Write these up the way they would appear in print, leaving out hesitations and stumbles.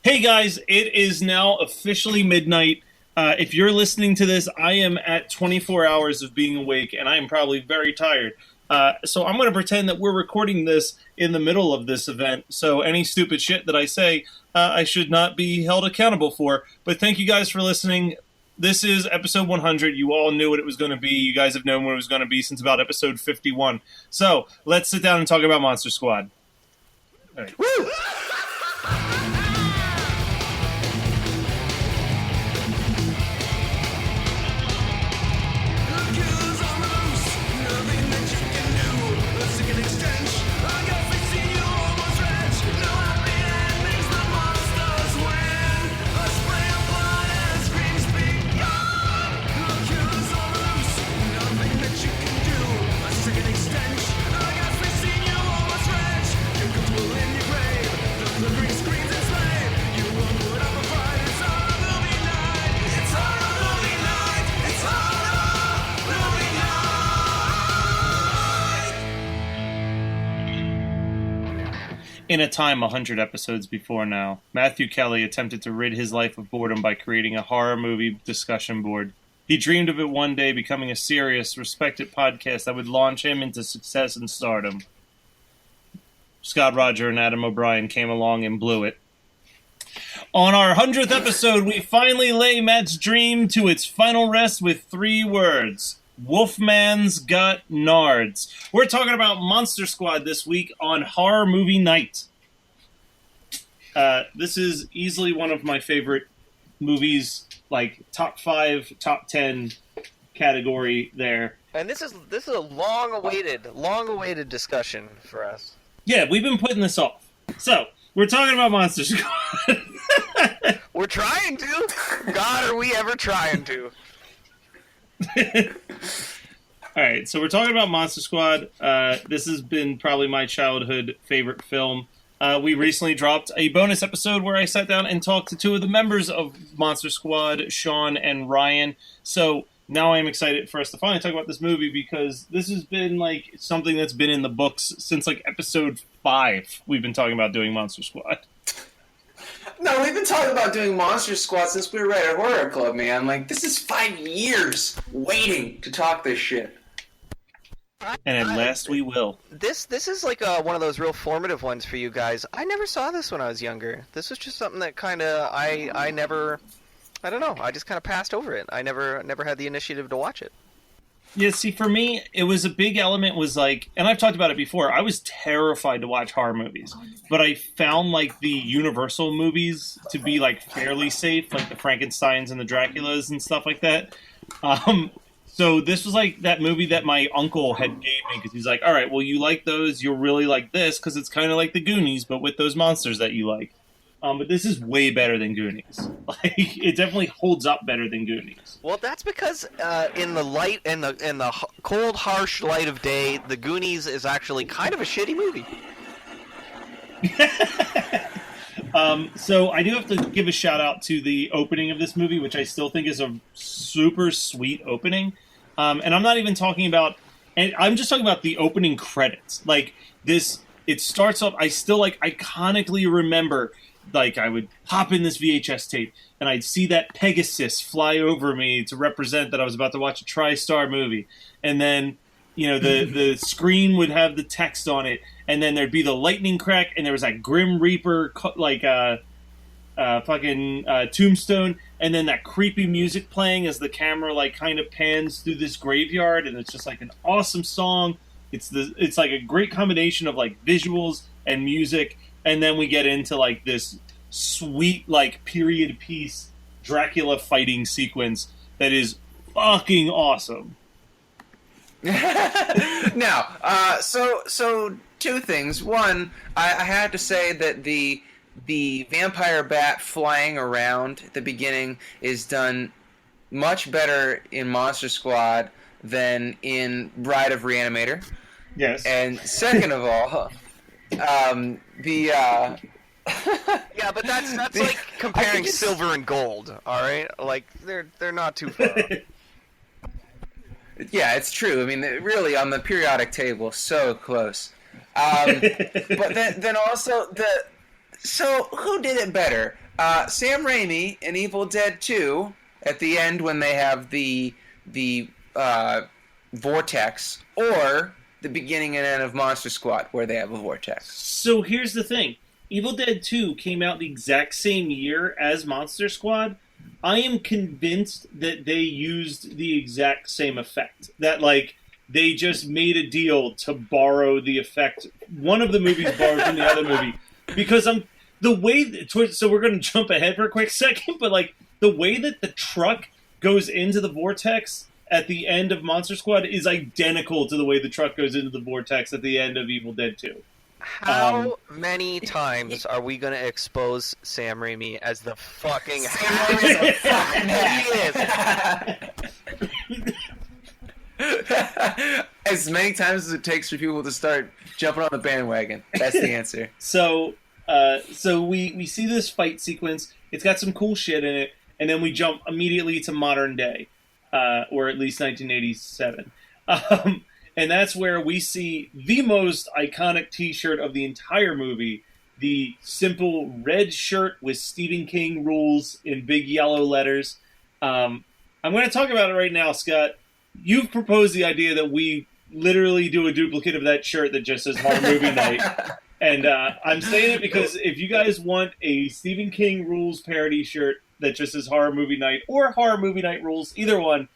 Hey guys, it is now officially midnight. If you're listening to this, I am at 24 hours of being awake, and I am probably very tired. So I'm going to pretend that we're recording this in the middle of this event, so any stupid shit that I say, I should not be held accountable for. But thank you guys for listening. This is episode 100. You all knew what it was going to be. You guys have known what it was going to be since about episode 51. So let's sit down and talk about Monster Squad. All right. Woo! In a time 100 episodes before now, Matthew Kelly attempted to rid his life of boredom by creating a horror movie discussion board. He dreamed of it one day becoming a serious, respected podcast that would launch him into success and stardom. Scott Roger and Adam O'Brien came along and blew it. On our 100th episode, we finally lay Matt's dream to its final rest with 3 words. Wolfman's got nards. We're talking about Monster Squad this week on Horror Movie Night. This is easily one of my favorite movies, like top 5, top 10 category there. And this is a long-awaited discussion for us. Yeah, we've been putting this off. So, we're talking about Monster Squad. We're trying to. God, are we ever trying to? Alright, so we're talking about Monster Squad. This has been probably my childhood favorite film. We recently dropped a bonus episode where I sat down and talked to 2 of the members of Monster Squad, Sean and Ryan. So now I'm excited for us to finally talk about this movie because this has been like something that's been in the books since like episode 5. We've been talking about doing Monster Squad. No, we've been talking about doing Monster Squad since we were at Horror Club, man. Like, this is 5 years waiting to talk this shit. And at last we will. This is like one of those real formative ones for you guys. I never saw this when I was younger. This was just something that kind of I don't know. I just kind of passed over it. I never had the initiative to watch it. Yeah, see, for me, it was a big element was like, and I've talked about it before, I was terrified to watch horror movies, but I found like the Universal movies to be like fairly safe, like the Frankensteins and the Draculas and stuff like that. So this was like that movie that my uncle had gave me because he's like, all right, well, you like those, you'll really like this because it's kind of like the Goonies, but with those monsters that you like. But this is way better than Goonies. Like, it definitely holds up better than Goonies. Well, that's because in the cold, harsh light of day, the Goonies is actually kind of a shitty movie. So I do have to give a shout out to the opening of this movie, which I still think is a super sweet opening. And I'm not even talking about, and I'm just talking about the opening credits. Like this, it starts off. I still like iconically remember. Like, I would pop in this VHS tape, and I'd see that Pegasus fly over me to represent that I was about to watch a TriStar movie. And then, you know, the screen would have the text on it, and then there'd be the lightning crack, and there was that Grim Reaper, like, tombstone, and then that creepy music playing as the camera, like, kind of pans through this graveyard, and it's just, like, an awesome song. It's like a great combination of, like, visuals and music. And then we get into, like, this sweet, like, period piece Dracula fighting sequence that is fucking awesome. Now, so 2 things. One, I had to say that the vampire bat flying around at the beginning is done much better in Monster Squad than in Bride of Reanimator. Yes. And second of all... Yeah, but that's like comparing silver and gold, all right? Like they're not too far. Yeah, it's true. I mean, really, on the periodic table, so close. But then also So who did it better? Sam Raimi in Evil Dead 2 at the end when they have the vortex, or the beginning and end of Monster Squad where they have a vortex. So here's the thing. Evil Dead 2 came out the exact same year as Monster Squad. I am convinced that they used the exact same effect. That, like, they just made a deal to borrow the effect. One of the movies borrowed from the other movie. Because so we're going to jump ahead for a quick second, but, like, the way that the truck goes into the vortex at the end of Monster Squad is identical to the way the truck goes into the vortex at the end of Evil Dead 2. How many times are we going to expose Sam Raimi as the fucking He is. As many times as it takes for people to start jumping on the bandwagon. That's the answer. So we see this fight sequence. It's got some cool shit in it, and then we jump immediately to modern day, or at least 1987. And that's where we see the most iconic T-shirt of the entire movie, the simple red shirt with Stephen King rules in big yellow letters. I'm going to talk about it right now, Scott. You've proposed the idea that we literally do a duplicate of that shirt that just says Horror Movie Night. And I'm saying it because if you guys want a Stephen King rules parody shirt that just says Horror Movie Night or Horror Movie Night rules, either one,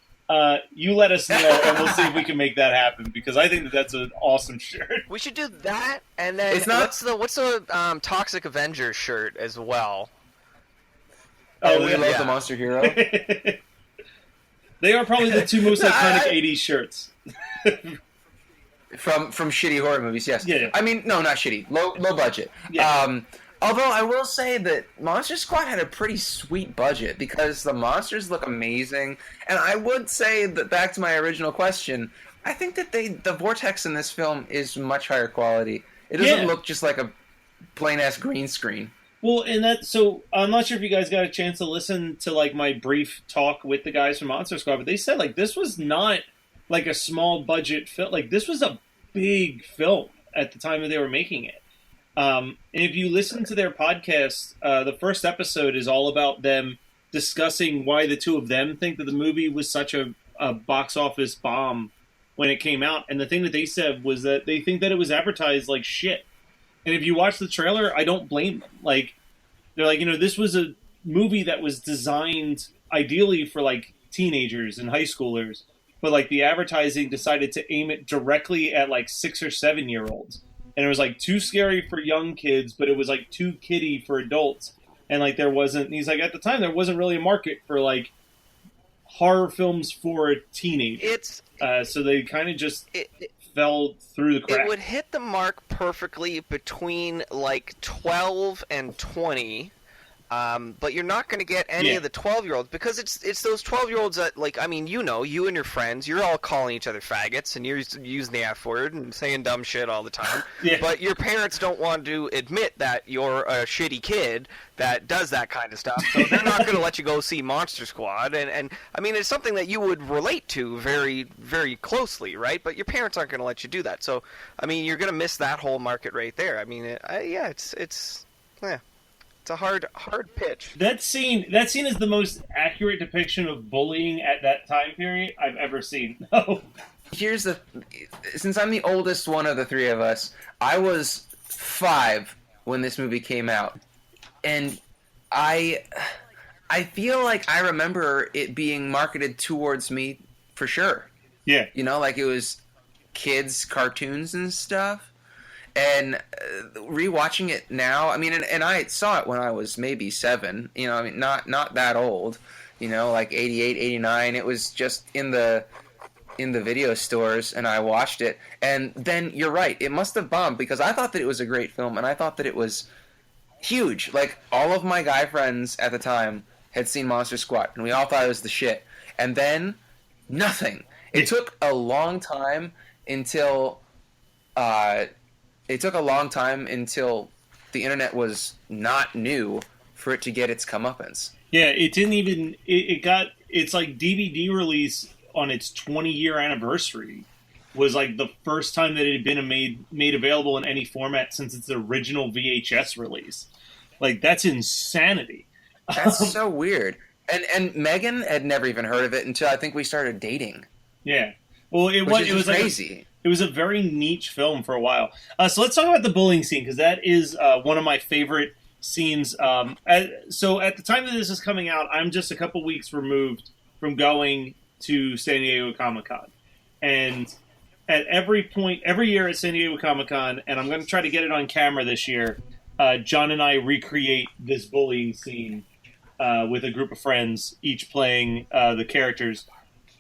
you let us know, and we'll see if we can make that happen, because I think that that's an awesome shirt. We should do that, and then what's the Toxic Avenger shirt as well? Oh, we love the Monster Hero. They are probably the two most iconic 80s shirts. From shitty horror movies, yes. Yeah. I mean, no, not shitty. Low budget. Yeah. Although I will say that Monster Squad had a pretty sweet budget because the monsters look amazing. And I would say that, back to my original question, I think that the vortex in this film is much higher quality. It doesn't look just like a plain-ass green screen. Well, so I'm not sure if you guys got a chance to listen to, like, my brief talk with the guys from Monster Squad, but they said, like, this was not, like, a small budget film. Like, this was a big film at the time that they were making it. And if you listen to their podcast, the first episode is all about them discussing why the two of them think that the movie was such a box office bomb when it came out. And the thing that they said was that they think that it was advertised like shit. And if you watch the trailer, I don't blame them. Like, they're like, this was a movie that was designed ideally for, like, teenagers and high schoolers. But, like, the advertising decided to aim it directly at, like, 6 or 7-year-olds. And it was, like, too scary for young kids, but it was, like, too kiddie for adults. And, like, he's like, at the time, there wasn't really a market for, like, horror films for teenagers. So they kind of just fell through the cracks. It would hit the mark perfectly between, like, 12 and 20. But you're not going to get any of the 12-year-olds, because it's those 12-year-olds that, like, I mean, you and your friends, you're all calling each other faggots, and you're using the F word and saying dumb shit all the time. But your parents don't want to admit that you're a shitty kid that does that kind of stuff, so they're not going to let you go see Monster Squad. And I mean, it's something that you would relate to very, very closely, right? But your parents aren't going to let you do that. So, I mean, you're going to miss that whole market right there. I mean, it's a hard pitch. That scene is the most accurate depiction of bullying at that time period I've ever seen. No. Since I'm the oldest one of the three of us, I was 5 when this movie came out, and I feel like I remember it being marketed towards me for sure. Yeah. Like it was kids' cartoons and stuff. And rewatching it now, I mean, and I saw it when I was maybe 7, I mean, not that old, like 88, 89. It was just in the video stores, and I watched it. And then you're right, it must have bombed, because I thought that it was a great film, and I thought that it was huge. Like, all of my guy friends at the time had seen Monster Squad, and we all thought it was the shit. And then, nothing. It took a long time until the internet was not new for it to get its comeuppance. Yeah, it didn't even... It's like DVD release on its 20-year anniversary was like the first time that it had been made available in any format since its original VHS release. Like, that's insanity. That's so weird. And Megan had never even heard of it until I think we started dating. Yeah. Well, it was crazy. Like it was a very niche film for a while. So let's talk about the bullying scene, because that is one of my favorite scenes. So at the time that this is coming out, I'm just a couple weeks removed from going to San Diego Comic-Con. And at every year at San Diego Comic-Con, and I'm going to try to get it on camera this year, John and I recreate this bullying scene with a group of friends, each playing the characters,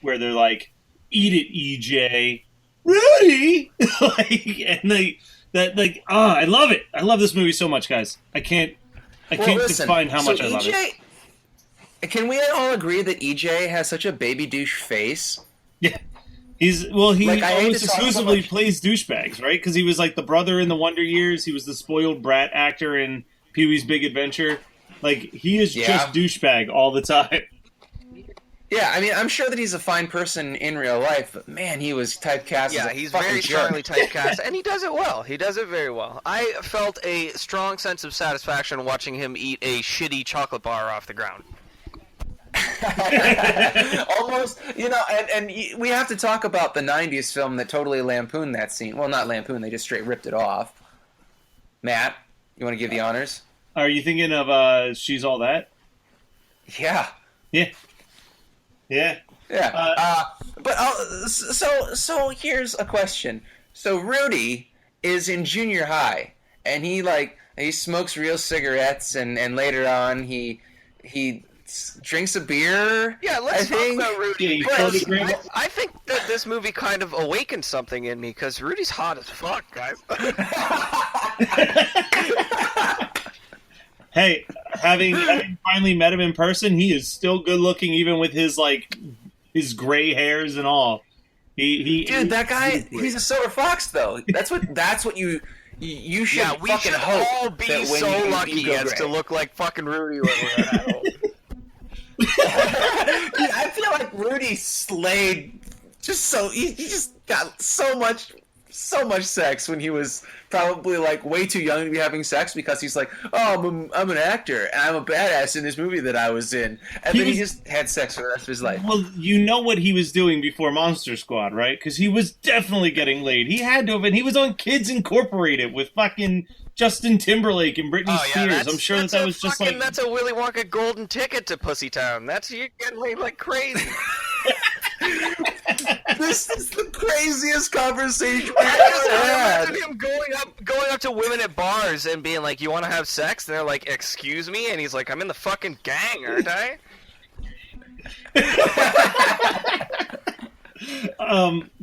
where they're like, "Eat it, EJ, Rudy," I love it. I love this movie so much, guys. I can't define how much I love it. Can we all agree that EJ has such a baby douche face? Yeah. He almost exclusively plays douchebags, right? Because he was like the brother in the Wonder Years. He was the spoiled brat actor in Pee-wee's Big Adventure. Like, he is just douchebag all the time. Yeah, I mean, I'm sure that he's a fine person in real life, but man, he was typecast. Yeah, he's very strongly typecast, and he does it well. He does it very well. I felt a strong sense of satisfaction watching him eat a shitty chocolate bar off the ground. Almost, and we have to talk about the 90s film that totally lampooned that scene. Well, not lampooned, they just straight ripped it off. Matt, you want to give the honors? Are you thinking of She's All That? Yeah. Yeah. Yeah. Yeah. So here's a question. So Rudy is in junior high, and he smokes real cigarettes, and later on he drinks a beer. Yeah, let's talk about Rudy. Yeah, I think that this movie kind of awakened something in me, because Rudy's hot as fuck, guys. Hey, having finally met him in person, he is still good looking, even with his gray hairs and all. Dude, that guy, he's a silver fox, though. That's what you should. Yeah, we should all be so lucky as to look like fucking Rudy when we're at home. Dude, I feel like Rudy slayed. He just got so much sex when he was probably like way too young to be having sex, because he's like, oh, I'm an actor and I'm a badass in this movie that I was in, and then he just had sex for the rest of his life. Well, you know what he was doing before Monster Squad, right? Because he was definitely getting laid. He had to have been. He was on Kids Incorporated with fucking Justin Timberlake and Britney Spears. I'm sure that was just like... That's a Willy Wonka golden ticket to Pussytown. You're getting laid like crazy. This is the craziest conversation I imagine him going up to women at bars and being like, "You want to have sex?" And they're like, "Excuse me?" And he's like, "I'm in the fucking gang, aren't I?"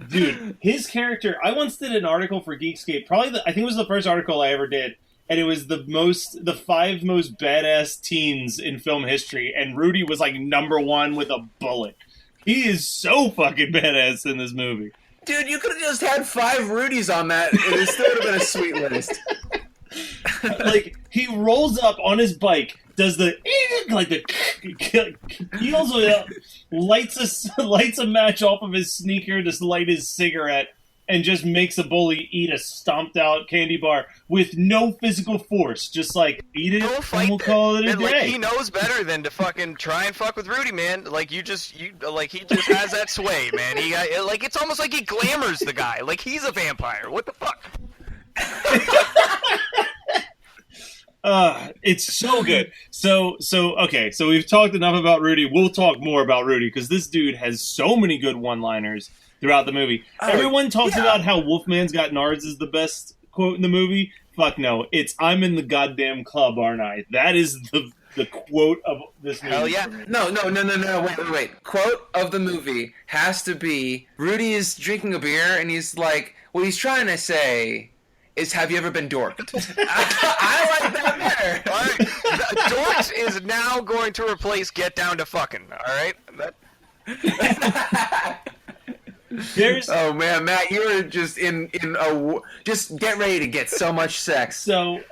Dude, his character. I once did an article for Geekscape. I think it was the first article I ever did, and it was the 5 most badass teens in film history, and Rudy was like number 1 with a bullet. He is so fucking badass in this movie. Dude, you could have just had 5 Rudies on that, and it still would have been a sweet list. Like, he rolls up on his bike, does the peels it up, lights a match off of his sneaker to light his cigarette, and just makes a bully eat a stomped out candy bar with no physical force. Just like, eat it, and we'll call it a day. Like, he knows better than to fucking try and fuck with Rudy, man. Like, he just has that sway, man. It's almost like he glamours the guy. Like, he's a vampire. What the fuck? It's so good. So we've talked enough about Rudy. We'll talk more about Rudy, because this dude has so many good one-liners throughout the movie. Everyone talks about how Wolfman's Got Nards is the best quote in the movie. Fuck no. It's, "I'm in the goddamn club, aren't I?" That is the quote of this movie. Hell yeah. No. Wait. Quote of the movie has to be, Rudy is drinking a beer, and he's like, what he's trying to say is, have you ever been dorked? I like that better. All right. Dorks is now going to replace Get Down to Fucking, all right? Oh man, Matt, you were just just get ready to get so much sex. So,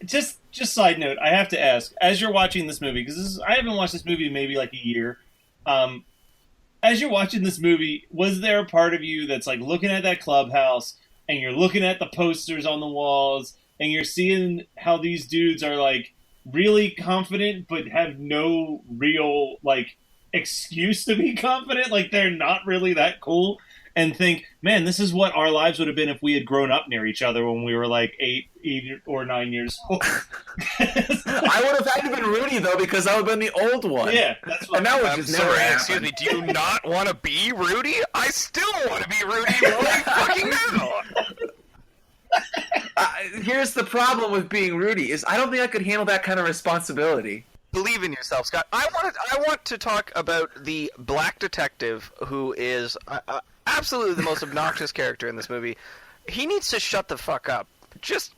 just side note, I have to ask, as you're watching this movie, because I haven't watched this movie in maybe like a year. As you're watching this movie, was there a part of you that's like looking at that clubhouse, and you're looking at the posters on the walls, and you're seeing how these dudes are like really confident but have no real like excuse to be confident. Like they're not really that cool, and think, man, this is what our lives would have been if we had grown up near each other when we were like 8 or 9 years old. I would have had to been Rudy though, because I would have been the old one. Yeah, that's what. And that would I'm just never sorry, happen. excuse me, do you not want to be Rudy? I still want to be Rudy right fucking now! Here's the problem with being Rudy, is I don't think I could handle that kind of responsibility. Believe in yourself, Scott. I want to talk about the black detective who is absolutely the most obnoxious character in this movie. He needs to shut the fuck up. Just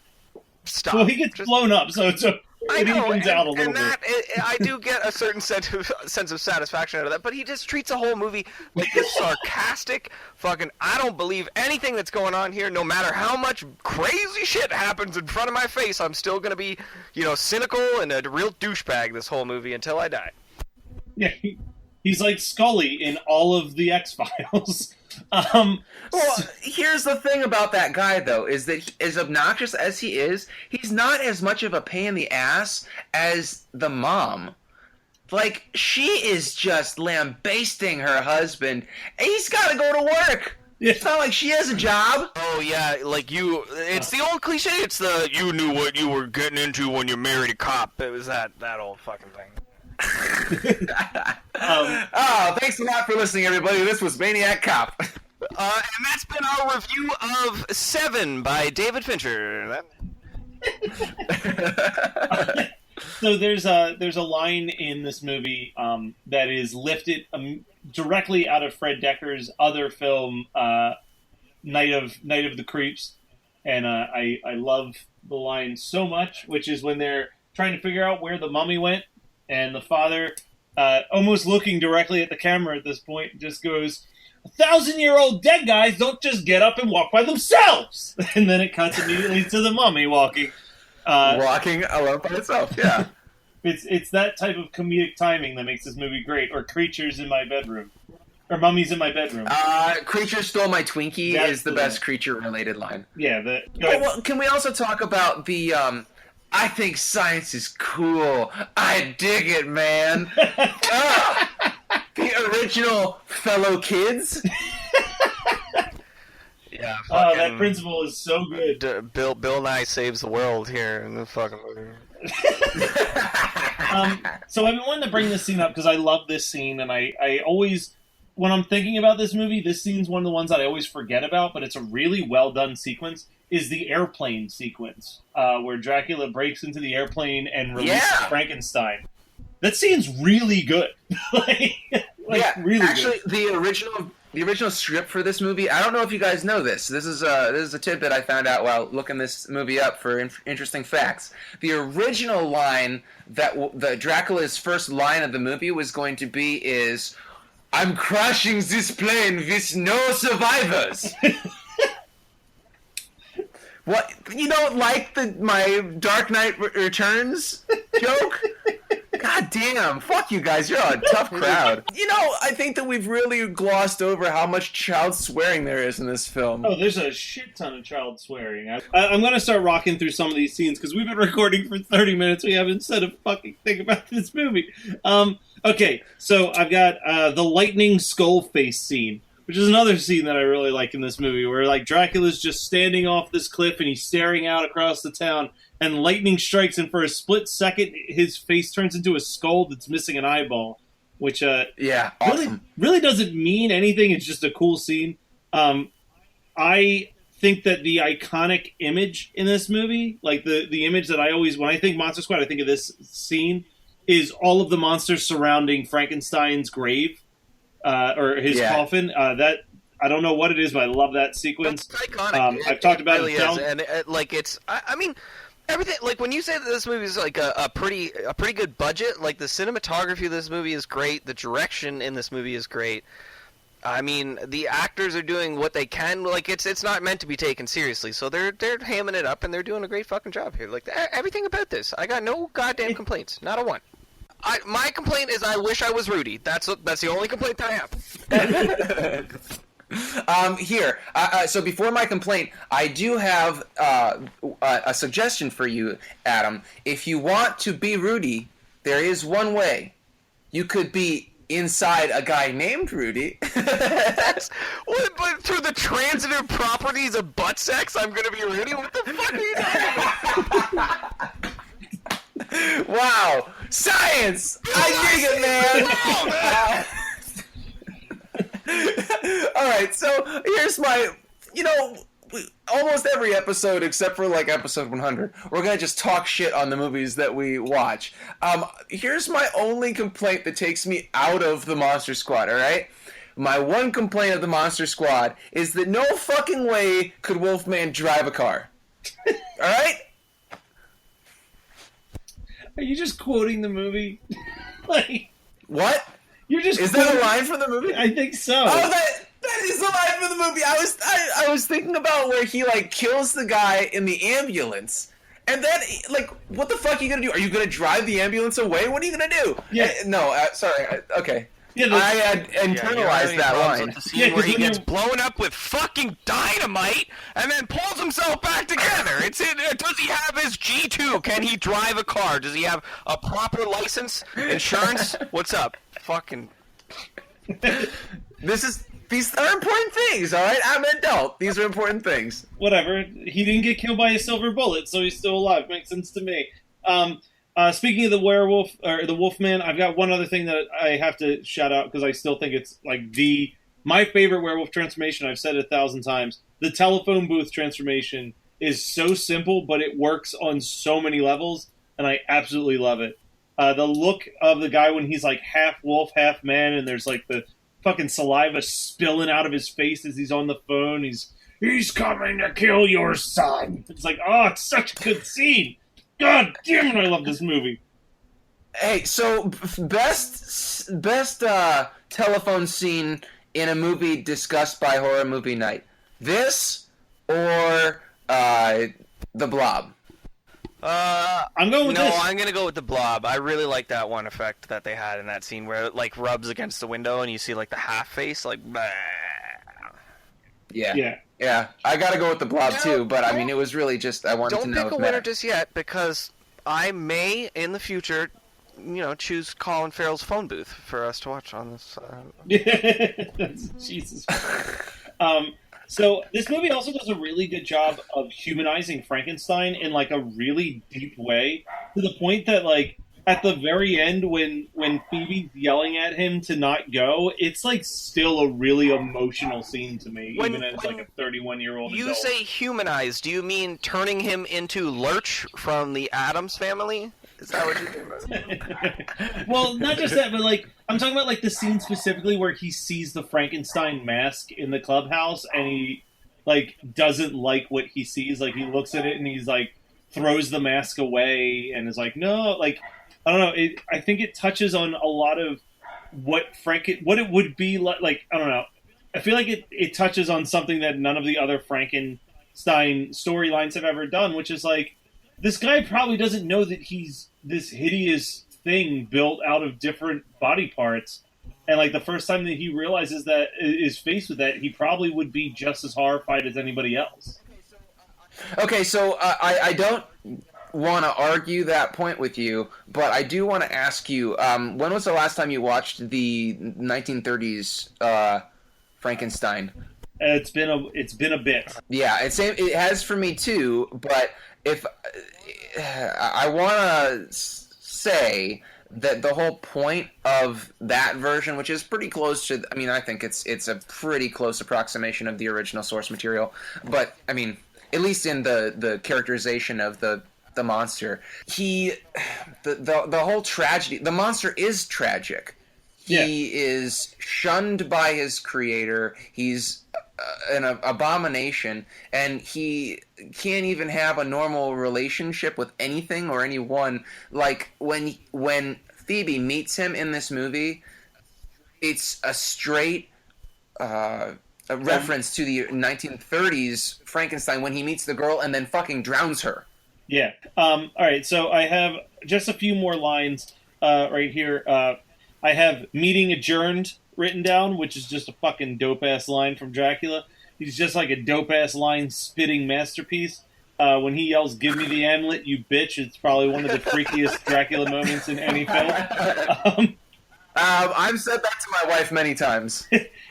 stop. Well, he gets blown up, so it evens out a little bit. I do get a certain sense of satisfaction out of that, but he just treats the whole movie like this sarcastic fucking, I don't believe anything that's going on here, no matter how much crazy shit happens in front of my face, I'm still going to be, cynical and a real douchebag this whole movie until I die. Yeah, he's like Scully in all of the X-Files. Well, here's the thing about that guy, though, is that as obnoxious as he is, he's not as much of a pain in the ass as the mom. Like, she is just lambasting her husband, and he's got to go to work. Yeah. It's not like she has a job. Oh, yeah, it's the old cliche, it's the, you knew what you were getting into when you married a cop. It was that old fucking thing. Thanks a lot for listening, everybody. This was Maniac Cop. And that's been our review of Seven by David Fincher. So there's a line in this movie that is lifted directly out of Fred Decker's other film, Night of the Creeps, and I love the line so much, which is when they're trying to figure out where the mummy went. And the father, almost looking directly at the camera at this point, just goes, 1,000-year-old dead guys don't just get up and walk by themselves. And then it cuts immediately to the mummy walking. Walking alone by itself, yeah. It's that type of comedic timing that makes this movie great. Or Creatures in My Bedroom. Or Mummies in My Bedroom. Creature Stole My Twinkie is the best creature-related line. Yeah. Well, can we also talk about the... I think science is cool. I dig it, man. The original fellow kids. Yeah. That principle is so good. Bill Nye saves the world here in the fucking movie. So I've been wanting to bring this scene up because I love this scene, and I always, when I'm thinking about this movie, this scene's one of the ones that I always forget about, but it's a really well done sequence. Is the airplane sequence where Dracula breaks into the airplane and releases Frankenstein. That scene's really good. Really actually, good. the original script for this movie. I don't know if you guys know this. This is a tidbit I found out while looking this movie up for interesting facts. The original line that the Dracula's first line of the movie was going to be is, "I'm crashing this plane with no survivors." What, you don't like my Dark Knight Returns joke? God damn, fuck you guys, you're a tough crowd. I think that we've really glossed over how much child swearing there is in this film. Oh, there's a shit ton of child swearing. I'm going to start rocking through some of these scenes because we've been recording for 30 minutes. We haven't said a fucking thing about this movie. Okay, so I've got the lightning skull face scene, which is another scene that I really like in this movie, where like Dracula's just standing off this cliff and he's staring out across the town, and lightning strikes, and for a split second, his face turns into a skull that's missing an eyeball, which awesome. really doesn't mean anything. It's just a cool scene. I think that the iconic image in this movie, like the image that I always, when I think Monster Squad, I think of this scene, is all of the monsters surrounding Frankenstein's grave. Or his coffin. That I don't know what it is, but I love that sequence. It's iconic. I've talked about really it. Is. And it's. I mean, everything. Like when you say that this movie is like a pretty good budget. Like the cinematography of this movie is great. The direction in this movie is great. I mean, the actors are doing what they can. Like it's not meant to be taken seriously, so they're hamming it up and they're doing a great fucking job here. Like everything about this, I got no goddamn complaints. Not a one. My complaint is I wish I was Rudy. That's the only complaint that I have. Here. So before my complaint, I do have a suggestion for you, Adam. If you want to be Rudy, there is one way. You could be inside a guy named Rudy. What, but through the transitive properties of butt sex, I'm gonna be Rudy? What the fuck are you talking about? Wow. Science! I dig it, man! Alright, so here's my... almost every episode except for like episode 100, we're gonna just talk shit on the movies that we watch. Here's my only complaint that takes me out of the Monster Squad, alright? My one complaint of the Monster Squad is that no fucking way could Wolfman drive a car. Alright? Are you just quoting the movie? Like, What? you're just Is that a line from the movie? I think so. Oh, that is the line from the movie. I was thinking about where he like kills the guy in the ambulance, and then like, what the fuck are you gonna do? Are you gonna drive the ambulance away? What are you gonna do? Yeah. No. Sorry. Okay. Yeah, I had internalized that line. Yeah, where he gets blown up with fucking dynamite and then pulls himself back together. Does he have his G2? Can he drive a car? Does he have a proper license? Insurance? What's up? Fucking... These are important things, alright? I'm an adult. These are important things. Whatever. He didn't get killed by a silver bullet, so he's still alive. Makes sense to me. Speaking of the werewolf, or the Wolfman, I've got one other thing that I have to shout out, because I still think it's like my favorite werewolf transformation. I've said it 1,000 times. The telephone booth transformation is so simple, but it works on so many levels, and I absolutely love it. The look of the guy when he's like half wolf, half man, and there's like the fucking saliva spilling out of his face as he's on the phone. He's coming to kill your son. It's like, oh, it's such a good scene. God damn it, I love this movie. Hey, so best telephone scene in a movie discussed by Horror Movie Night. This or The Blob? I'm going with this. No, I'm gonna go with the Blob. I really like that one effect that they had in that scene where it like rubs against the window and you see like the half face, like. Bah. Yeah, I gotta go with the Blob too, but I mean, it was really just, I wanted to know. Don't pick a winner just yet, because I may, in the future, choose Colin Farrell's phone booth for us to watch on this. Jesus. So this movie also does a really good job of humanizing Frankenstein in like a really deep way, to the point that like at the very end when Phoebe's yelling at him to not go, it's like still a really emotional scene to me, even as like a 31-year-old adult. You say humanized, do you mean turning him into Lurch from the Addams Family? Is that what you mean? Well, not just that, but like I'm talking about like the scene specifically where he sees the Frankenstein mask in the clubhouse and he like doesn't like what he sees. Like he looks at it and he's like throws the mask away and is like, no, like I don't know. I think it touches on a lot of what it would be like. Like I don't know. I feel like it touches on something that none of the other Frankenstein storylines have ever done, which is like this guy probably doesn't know that he's this hideous thing built out of different body parts, and like the first time that he realizes that is faced with that, he probably would be just as horrified as anybody else. Okay, so I don't want to argue that point with you, but I do want to ask you, when was the last time you watched the 1930s Frankenstein? It's been a bit. Yeah, it has for me too, but if I want to say that the whole point of that version, which is pretty close to, I mean, I think it's a pretty close approximation of the original source material, but I mean, at least in the characterization of the monster, the whole tragedy, the monster is tragic. He is shunned by his creator. He's an abomination, and he can't even have a normal relationship with anything or anyone. Like when Phoebe meets him in this movie, it's a straight a reference to the 1930s Frankenstein when he meets the girl and then fucking drowns her. Yeah. All right. So I have just a few more lines right here. I have meeting adjourned, written down, which is just a fucking dope-ass line from Dracula. He's just like a dope-ass line-spitting masterpiece. When he yells, "Give me the amulet, you bitch," it's probably one of the freakiest Dracula moments in any film. I've said that to my wife many times.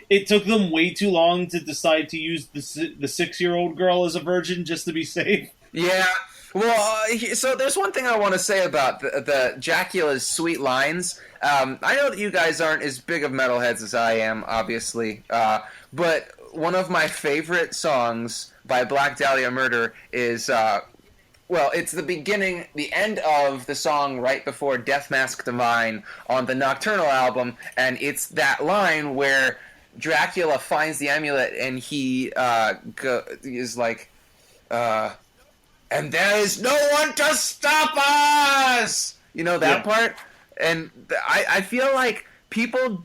It took them way too long to decide to use the 6-year-old girl as a virgin just to be safe. Yeah. Well, so there's one thing I want to say about the Dracula's sweet lines. I know that you guys aren't as big of metalheads as I am, obviously. But one of my favorite songs by Black Dahlia Murder is, it's the end of the song right before Death Mask Divine on the Nocturnal album, and it's that line where Dracula finds the amulet and he is like, and there is no one to stop us! You know that part? And I feel like people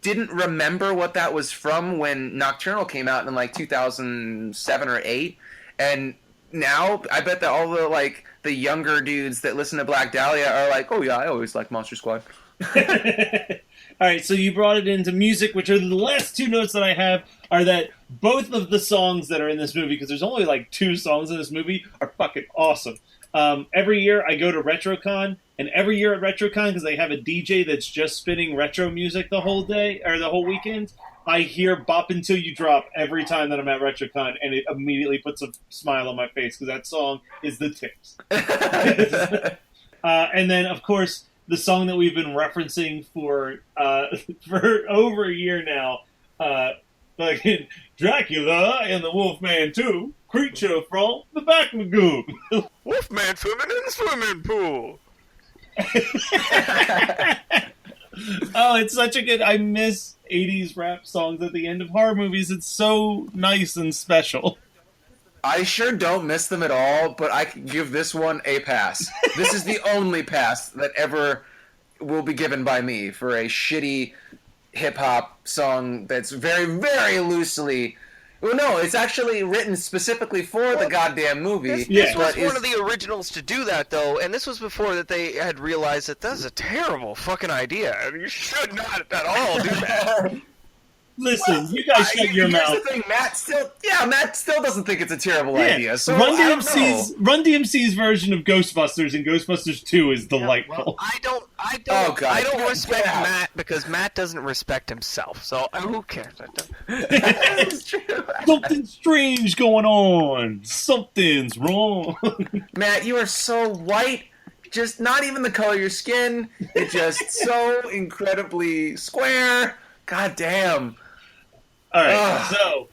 didn't remember what that was from when Nocturnal came out in like 2007 or 8, and now I bet that all the younger dudes that listen to Black Dahlia are like, oh yeah, I always liked Monster Squad. All right, so you brought it into music, which are the last two notes that I have are that both of the songs that are in this movie, because there's only like 2 songs in this movie, are fucking awesome. Every year I go to RetroCon, and every year at RetroCon, because they have a DJ that's just spinning retro music the whole day, or the whole weekend, I hear Bop Until You Drop every time that I'm at RetroCon, and it immediately puts a smile on my face, because that song is the tits. And then, of course, the song that we've been referencing for over a year now, fucking Dracula and the Wolfman 2, creature from the back lagoon. Wolfman swimming in the swimming pool. Oh, it's such a good... I miss 80s rap songs at the end of horror movies. It's so nice and special. I sure don't miss them at all, but I can give this one a pass. This is the only pass that ever will be given by me for a shitty hip-hop song that's very, very loosely... Well, no, it's actually written specifically for the goddamn movie. This was one of the originals to do that, though, and this was before that they had realized that that's a terrible fucking idea. You should not at all do that. Listen, you guys shut your mouth. Here's the thing, Matt still doesn't think it's a terrible idea. So Run DMC's version of Ghostbusters in Ghostbusters 2 is delightful. Well, I don't respect Matt because Matt doesn't respect himself. So who cares? That's true. Something's strange going on. Something's wrong. Matt, you are so white. Just not even the color of your skin. You're just so incredibly square. God damn. All right, so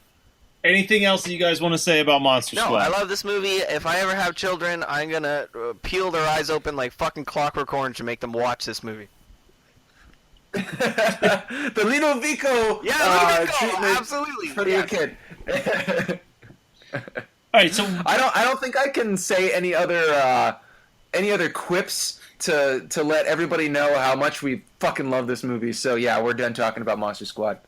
anything else that you guys want to say about Monster Squad? No, I love this movie. If I ever have children, I'm going to peel their eyes open like fucking Clockwork Orange to make them watch this movie. The Lino Vico treatment absolutely. for your kid. All right, so I don't think I can say any other quips to let everybody know how much we fucking love this movie. So yeah, we're done talking about Monster Squad.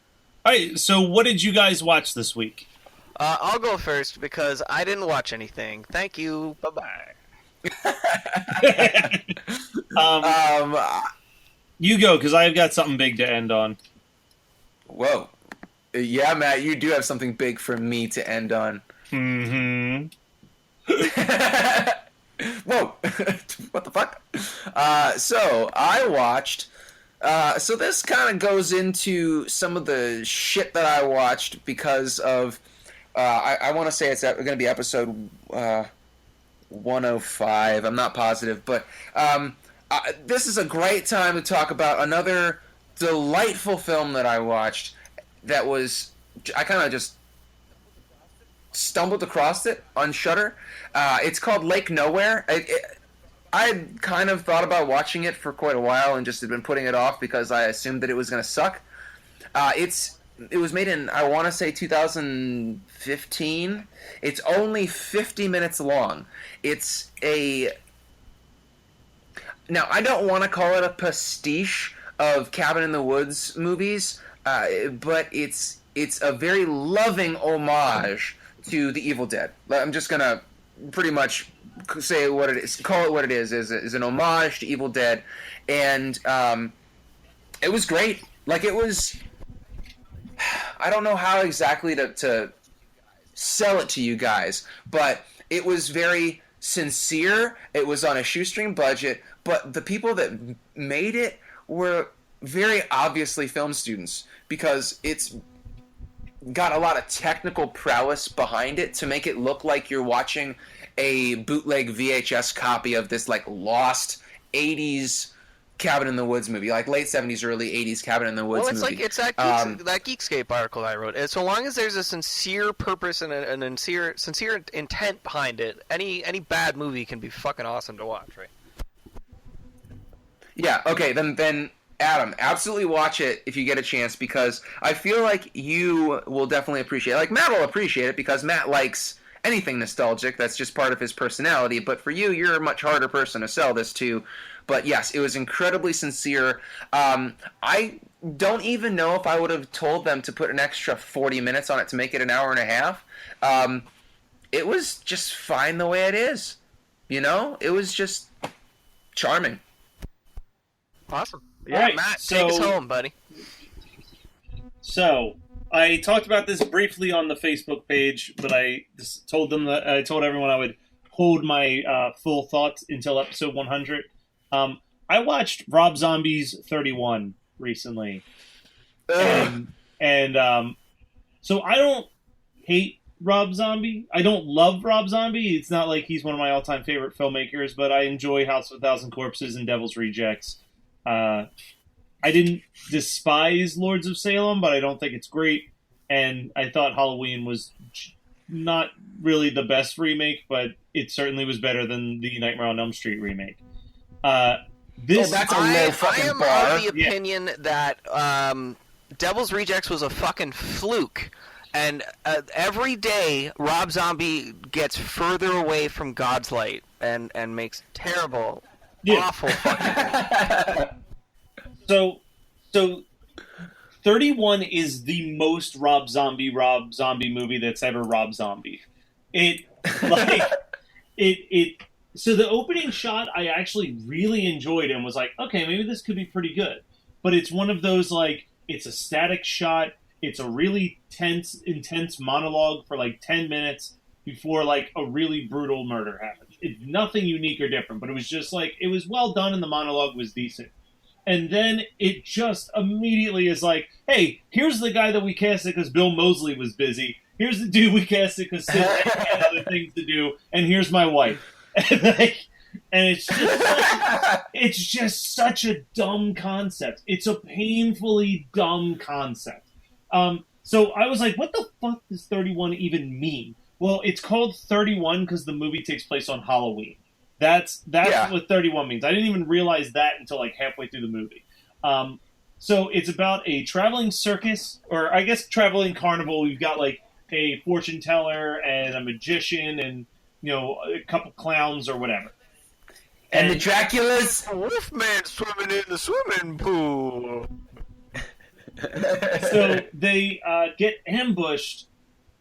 All right, so what did you guys watch this week? I'll go first because I didn't watch anything. Thank you. Bye-bye. You go, because I've got something big to end on. Whoa. Yeah, Matt, you do have something big for me to end on. Mm-hmm. Whoa. What the fuck? So, I watched... so this kind of goes into some of the shit that I watched because of... I want to say it's going to be episode 105. I'm not positive, but this is a great time to talk about another delightful film that I watched that was... I kind of just stumbled across it on Shudder. It's called Lake Nowhere. I had kind of thought about watching it for quite a while and just had been putting it off because I assumed that it was going to suck. It was made in, I want to say, 2015. It's only 50 minutes long. It's a... Now, I don't want to call it a pastiche of Cabin in the Woods movies, but it's a very loving homage to The Evil Dead. I'm just going to pretty much say what it is, call it what it is an homage to Evil Dead, and it was great. Like, it was I don't know how exactly to sell it to you guys, but it was very sincere. It was on a shoestring budget, but the people that made it were very obviously film students because it's got a lot of technical prowess behind it to make it look like you're watching a bootleg VHS copy of this like lost 80s Cabin in the Woods movie, like late 70s, early 80s Cabin in the Woods movie. Well, it's that Geekscape article I wrote. So long as there's a sincere purpose and a sincere intent behind it, any bad movie can be fucking awesome to watch, right? Yeah, okay, then Adam, absolutely watch it if you get a chance, because I feel like you will definitely appreciate it. Like, Matt will appreciate it because Matt likes anything nostalgic. That's just part of his personality. But for you, you're a much harder person to sell this to. But yes, it was incredibly sincere. I don't even know if I would have told them to put an extra 40 minutes on it to make it an hour and a half. It was just fine the way it is. You know? It was just charming. Awesome. Yeah, right, Matt, take us home, buddy. So, I talked about this briefly on the Facebook page, but I just told everyone I would hold my full thoughts until episode 100. I watched Rob Zombie's 31 recently, and so I don't hate Rob Zombie. I don't love Rob Zombie. It's not like he's one of my all-time favorite filmmakers, but I enjoy House of a Thousand Corpses and Devil's Rejects. I didn't despise Lords of Salem, but I don't think it's great. And I thought Halloween was not really the best remake, but it certainly was better than the Nightmare on Elm Street remake. That's a low fucking bar. I am of the opinion that Devil's Rejects was a fucking fluke. And every day, Rob Zombie gets further away from God's light and makes terrible, awful fucking So 31 is the most Rob Zombie movie that's ever Rob Zombie. So the opening shot I actually really enjoyed and was like, okay, maybe this could be pretty good. But it's one of those, like, it's a static shot, it's a really intense monologue for like 10 minutes before like a really brutal murder happens. It's nothing unique or different, but it was just like, it was well done and the monologue was decent. And then it just immediately is like, hey, here's the guy that we casted because Bill Moseley was busy. Here's the dude we casted because Sid had other things to do. And here's my wife. And it's just such a dumb concept. It's a painfully dumb concept. So I was like, what the fuck does 31 even mean? Well, it's called 31 because the movie takes place on Halloween. That's what 31 means. I didn't even realize that until like halfway through the movie. So it's about a traveling circus, or I guess traveling carnival. We've got like a fortune teller and a magician and, you know, a couple clowns or whatever. And the Draculas. A wolfman swimming in the swimming pool. So they get ambushed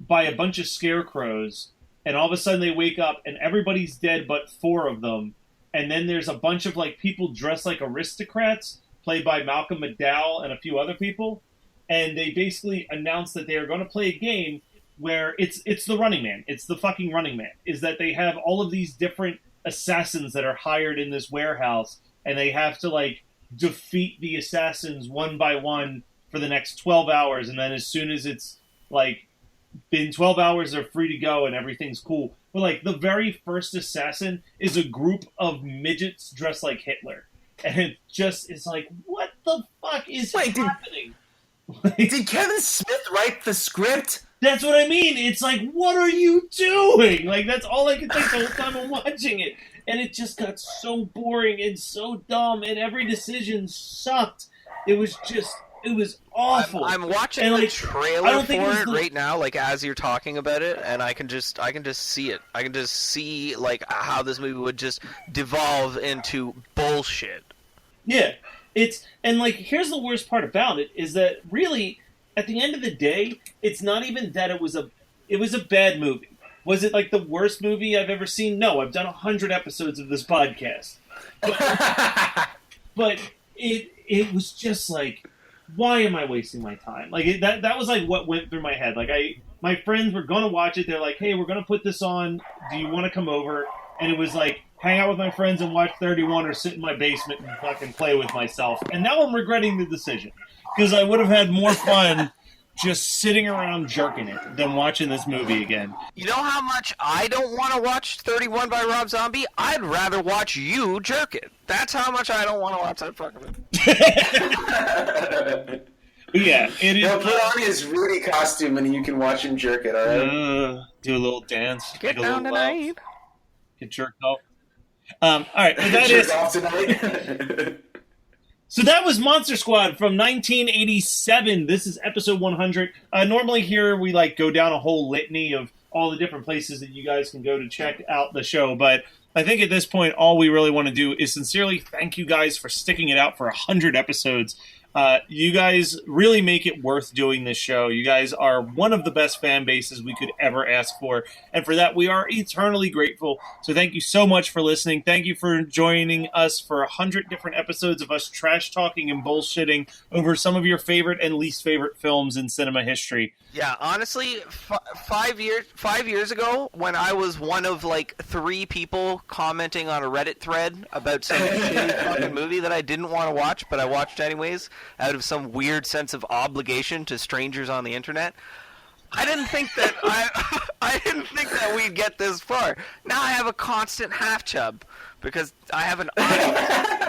by a bunch of scarecrows, and all of a sudden they wake up and everybody's dead but 4 of them. And then there's a bunch of like people dressed like aristocrats, played by Malcolm McDowell and a few other people. And they basically announce that they are going to play a game where it's the Running Man. It's the fucking Running Man. Is that they have all of these different assassins that are hired in this warehouse, and they have to like defeat the assassins one by one for the next 12 hours. And then as soon as it's like been 12 hours, they're free to go and everything's cool. But like the very first assassin is a group of midgets dressed like Hitler. And it just is like, what the fuck is happening? Did Kevin Smith write the script? That's what I mean. It's like, what are you doing? Like, that's all I could think the whole time I'm watching it. And it just got so boring and so dumb, and every decision sucked. It was awful. I'm watching the trailer for it right now, like as you're talking about it, and I can just see it. I can just see like how this movie would just devolve into bullshit. Yeah, and like here's the worst part about it is that really at the end of the day, it's not even that it was a bad movie. Was it like the worst movie I've ever seen? No, I've done 100 episodes of this podcast, but it was just like, why am I wasting my time? Like that was like what went through my head. Like my friends were gonna watch it. They're like, hey, we're gonna put this on. Do you want to come over? And it was like, hang out with my friends and watch 31 or sit in my basement and fucking play with myself. And now I'm regretting the decision because I would have had more fun just sitting around jerking it than watching this movie again. You know how much I don't want to watch 31 by Rob Zombie? I'd rather watch you jerk it. That's how much I don't want to watch that fucking movie. Yeah, it is. He'll put on his Rudy costume and you can watch him jerk it, alright? Do a little dance. Get take a down little tonight. love, get jerked off. All right, but that Jerk is. off tonight. So that was Monster Squad from 1987. This is episode 100. Normally here we like go down a whole litany of all the different places that you guys can go to check out the show, but I think at this point all we really want to do is sincerely thank you guys for sticking it out for 100 episodes. You guys really make it worth doing this show. You guys are one of the best fan bases we could ever ask for. And for that, we are eternally grateful. So thank you so much for listening. Thank you for joining us for 100 different episodes of us trash talking and bullshitting over some of your favorite and least favorite films in cinema history. Yeah, honestly, 5 years ago, when I was one of like 3 people commenting on a Reddit thread about some shitty fucking movie that I didn't want to watch, but I watched anyways, out of some weird sense of obligation to strangers on the internet, I didn't think that I didn't think that we'd get this far. Now I have a constant half chub because I have an audience.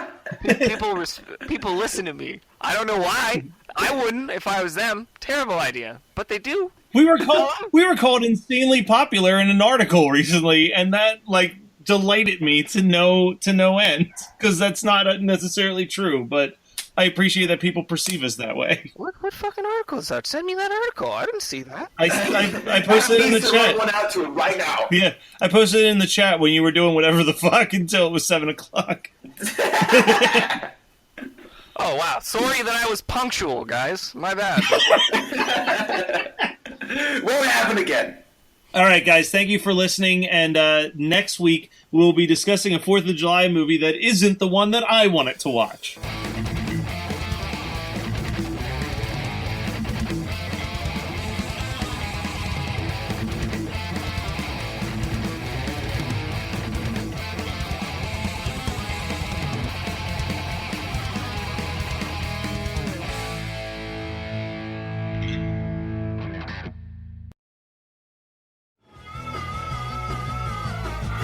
People listen to me. I don't know why. I wouldn't if I was them. Terrible idea, but they do. We were called insanely popular in an article recently, and that like delighted me to no end because that's not necessarily true, but I appreciate that people perceive us that way. What fucking article is that? Send me that article. I didn't see that. I posted it in the chat. One out to it right now. Yeah, I posted it in the chat when you were doing whatever the fuck until it was 7 o'clock. Oh, wow. Sorry that I was punctual, guys. My bad. Won't happen again. All right, guys, thank you for listening. And next week, we'll be discussing a 4th of July movie that isn't the one that I wanted to watch.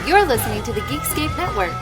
You're listening to the Geekscape Network.